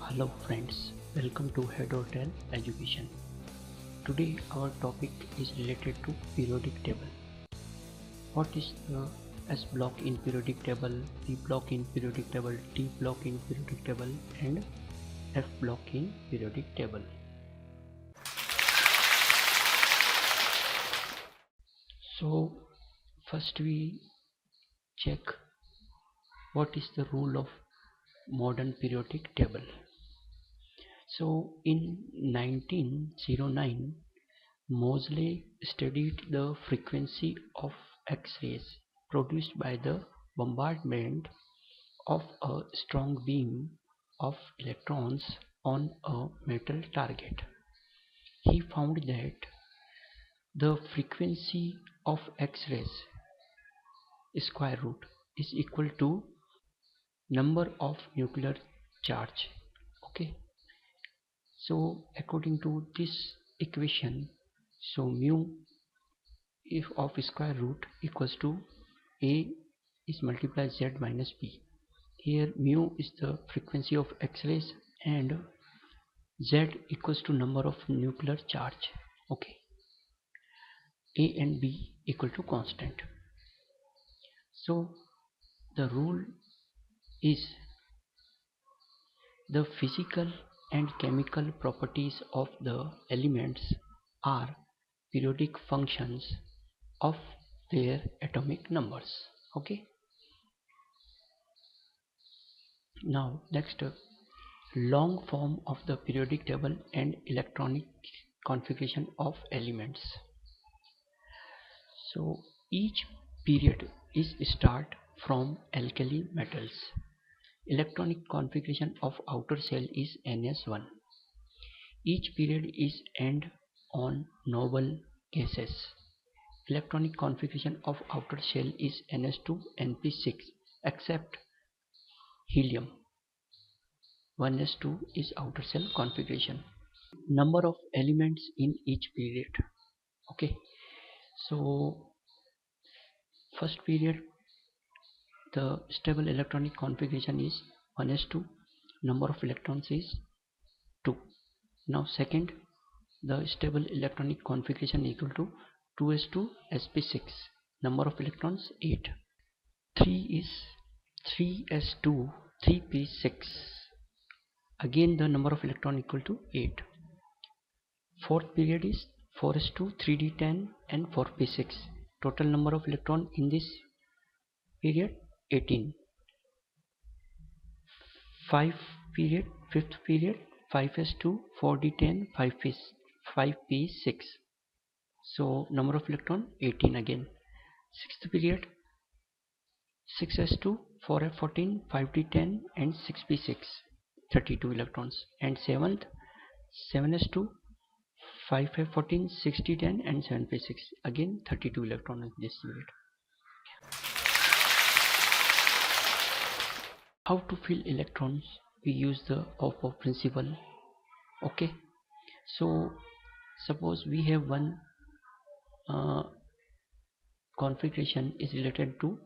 Hello friends, welcome to Head or Tail Education. Today our topic is related to periodic table. What is the s-block in periodic table, p-block in periodic table, t-block in periodic table and f-block in periodic table. So first we check what is the rule of modern periodic table. So in 1909 Moseley studied the frequency of X-rays produced by the bombardment of a strong beam of electrons on a metal target. He found that the frequency of X-rays square root is equal to number of nuclear charge. Okay, so according to this equation, so mu if of square root equals to a is multiplied z minus b. Here mu is the frequency of X-rays and z equals to number of nuclear charge. Okay, a and b equal to constant. So the rule is the physical and chemical properties of the elements are periodic functions of their atomic numbers. Okay, now next long form of the periodic table and electronic configuration of elements. So each period is start from alkali metals. Electronic configuration of outer shell is NS1. Each period is end on noble gases. Electronic configuration of outer shell is NS2 NP6 except helium. 1s2 is outer shell configuration. Number of elements in each period. Okay, so first period the stable electronic configuration is 1s2, number of electrons is 2. Now second, the stable electronic configuration equal to 2s2 sp6, number of electrons 8. 3 is 3s2 3p6, again the number of electron equal to 8. Fourth period is 4s2 3d10 and 4p6, total number of electron in this period 18. Fifth period 5s2 4d10 5p6, so number of electron 18 again. Sixth period 6s2 4f14 5d10 and 6p6, 32 electrons. And seventh 7s2 5f14 6d10 and 7p6, again 32 electrons in this period. How to fill electrons? We use the aufbau principle. Okay, so suppose we have one configuration is related to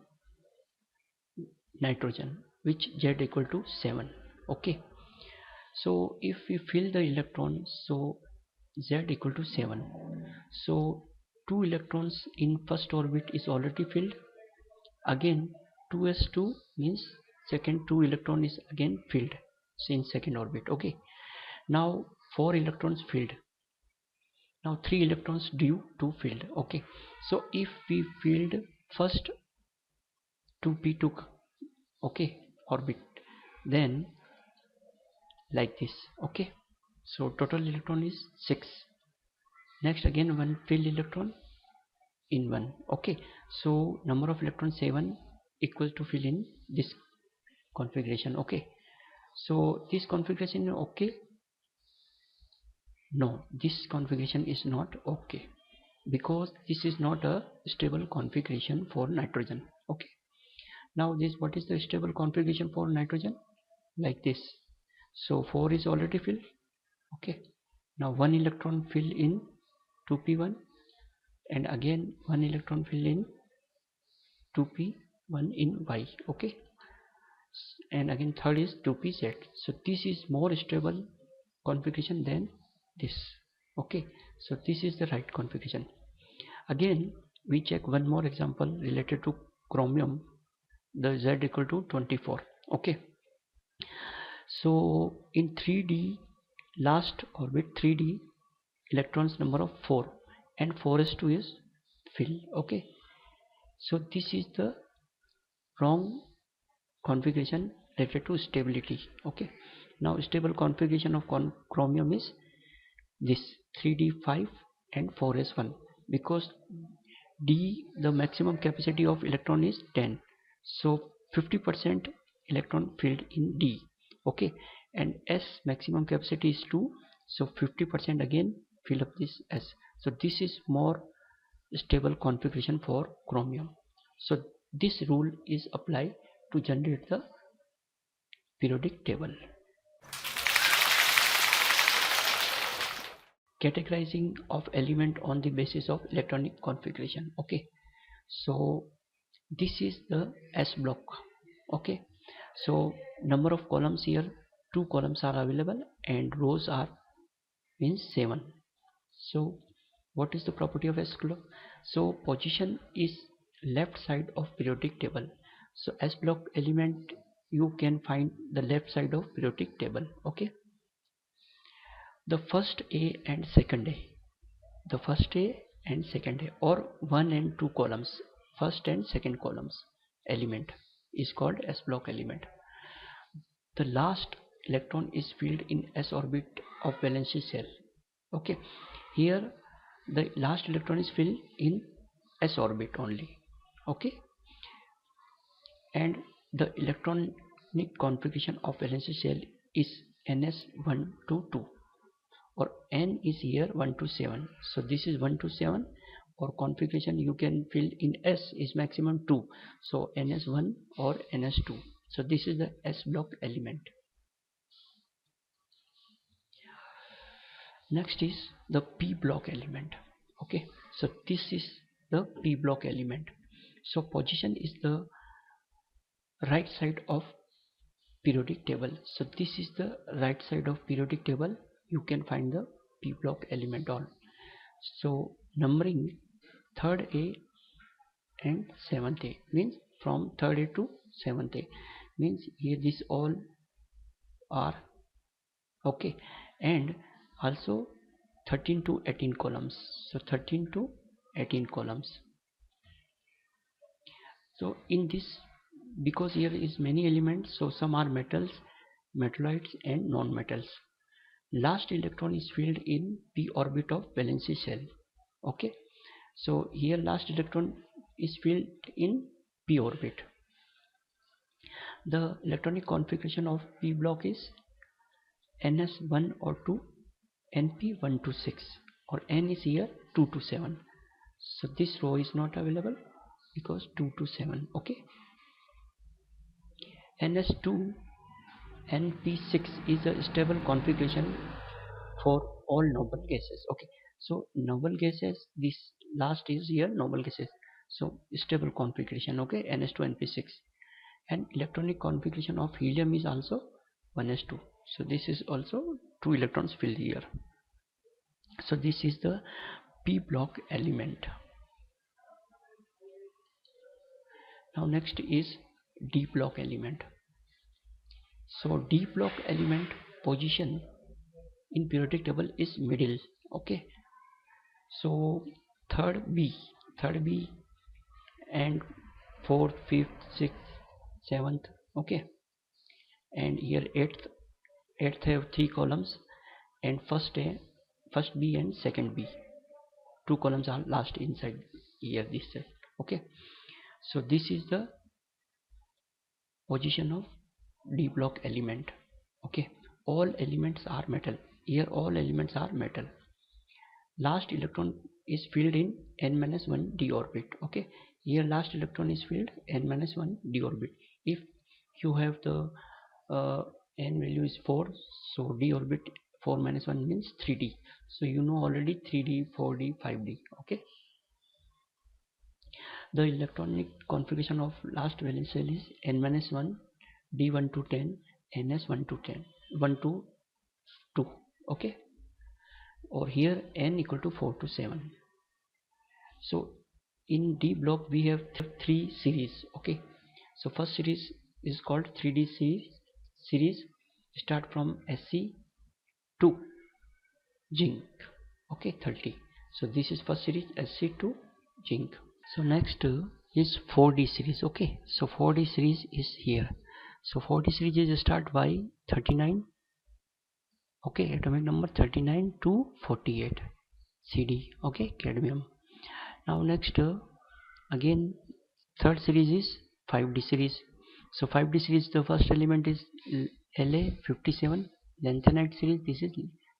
nitrogen which z equal to 7. Okay, so if we fill the electrons, so z equal to 7, so 2 electrons in first orbit is already filled, again 2s2 means second 2 electron is again filled in second orbit. Okay, now 4 electrons filled, now 3 electrons due to filled. Okay, so if we filled first 2p2 okay orbit, then like this. Okay, so total electron is 6. Next again one filled electron in 1. Okay, so number of electrons 7 equals to fill in this configuration. Okay, so this configuration is okay? No, this configuration is not okay because this is not a stable configuration for nitrogen. Okay, now this what is the stable configuration for nitrogen? Like this. So 4 is already filled. Okay, now 1 electron fill in 2p1 and again 1 electron fill in 2p1 in y. Okay, and again third is 2pz. So this is more stable configuration than this. Okay, so this is the right configuration. Again we check one more example related to chromium, the z equal to 24. Okay, so in 3D last orbit 3D electrons number of 4 and 4s2 is filled. Okay, so this is the wrong configuration related to stability. Okay, now stable configuration of chromium is this 3d5 and 4s1, because d, the maximum capacity of electron is 10, so 50% electron filled in d. Okay, and s maximum capacity is 2, so 50% again fill up this s. So this is more stable configuration for chromium. So this rule is applied to generate the periodic table. Categorizing of element on the basis of electronic configuration. Okay, so this is the S block. Okay, so number of columns here, 2 columns are available and rows are means 7. So what is the property of S block? So position is left side of periodic table. So S block element you can find the left side of periodic table. Okay, the first A and second A, the first A and second A, or 1 and 2 columns, first and second columns element is called S block element. The last electron is filled in s orbit of valence shell. Okay, here the last electron is filled in s orbit only. Okay, and the electronic configuration of valence shell is ns1 to 2, or n is here 1 to 7. So this is 1 to 7, or configuration you can fill in s is maximum 2, so ns1 or ns2. So this is the s block element. Next is the p block element. Okay, so this is the p block element. So position is the right side of periodic table. So this is the right side of periodic table. You can find the p block element all. So numbering 3rd A and 7th A means from 3rd A to 7th A, means here this all are okay, and also 13 to 18 columns. So 13 to 18 columns. So in this, because here is many elements, so some are metals, metalloids and non-metals. Last electron is filled in p orbit of valence shell. Okay, so here last electron is filled in p orbit. The electronic configuration of p block is ns1 or 2, np1 to 6, or n is here 2 to 7. So this row is not available because 2 to 7. Okay, ns2 np6 is a stable configuration for all noble gases. Okay, so noble gases, this last is here noble gases, so stable configuration. Okay, ns2 np6, and electronic configuration of helium is also 1s2, so this is also 2 electrons filled here. So this is the p block element. Now next is d block element. So d block element position in periodic table is middle. Okay, so third B and 4th, 5th, 6th, 7th. Okay, and here 8th have 3 columns, and first B and second B, 2 columns are last inside here this side. Okay, so this is the position of d block element. Okay, all elements are metal, here all elements are metal. Last electron is filled in n-1 d orbit. Okay, here last electron is filled n-1 d orbit. If you have the n value is 4, so d orbit 4 minus 1 means 3d. So you know already 3d, 4d, 5d. Okay, the electronic configuration of last valence shell is n-1 D1 to 10, NS1 to 10, 1 to 2. Okay, or here N equal to 4 to 7. So in D block we have three series. Okay, so first series is called 3D series start from SC to zinc. Okay, 30. So this is first series SC to zinc. So next is 4D series. Okay, so 4D series is here. So 4D series is start by 39. Okay, atomic number 39 to 48 CD. Okay, cadmium. Now next again third series is 5D series. So 5D series, the first element is La57, lanthanide series, this is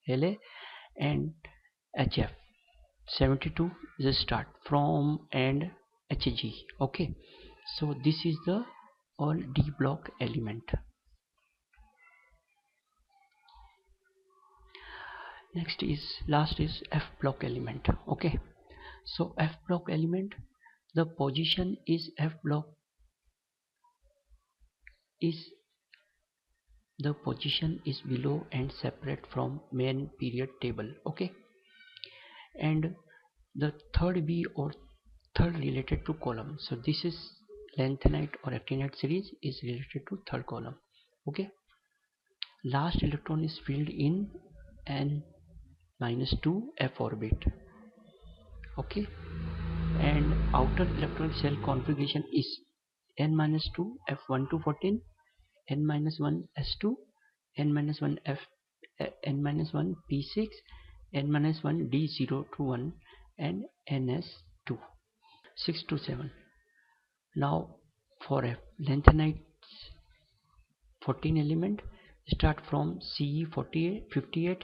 La, and HF 72 is a start from and Hg. Okay, so this is the all D block element. Next is last is F block element. Okay, so F block element, the position is F block is the position is below and separate from main period table. Okay, and the third B or third related to column. So this is lanthanide or actinide series is related to third column. Okay, last electron is filled in n-2 f orbit. Okay, and outer electronic shell configuration is n-2 f1 to 14, n-1 s2, n-1 f n-1 p6, n-1 d0 to 1, and ns2 6 to 7. Now for F lanthanide 14 element start from Ce58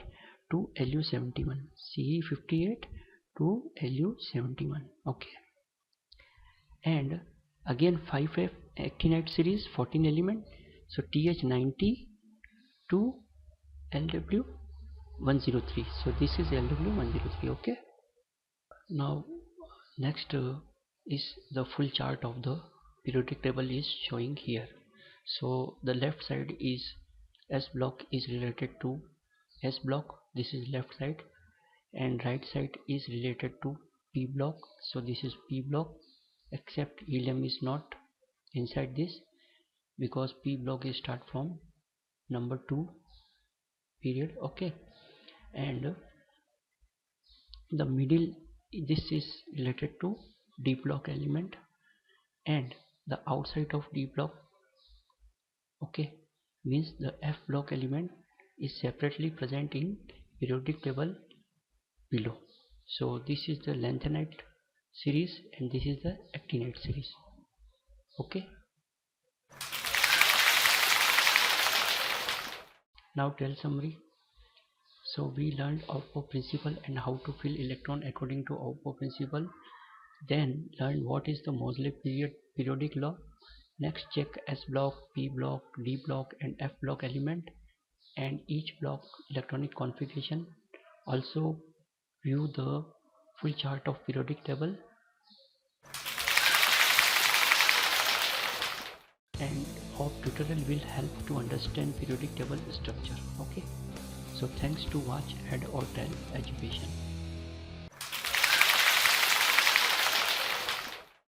to Lu71, Ce58 to Lu71. Okay, and again 5F actinide series 14 element, so Th90 to Lw103. So this is Lw103. Okay, now next is the full chart of the periodic table is showing here. So the left side is S block is related to S block, this is left side, and right side is related to P block, so this is P block, except helium is not inside this because P block is start from number 2 period. Okay, and the middle, this is related to D block element, and the outside of D block, okay, means the F block element is separately present in periodic table below. So this is the lanthanide series and this is the actinide series. Okay, now tell summary. So we learned aufbau principle and how to fill electron according to aufbau principle. Then learn what is the Moseley periodic law. Next check S block, P block, D block and F block element and each block electronic configuration. Also view the full chart of periodic table and our tutorial will help to understand periodic table structure. Okay, so thanks to watch Add or Tell Education.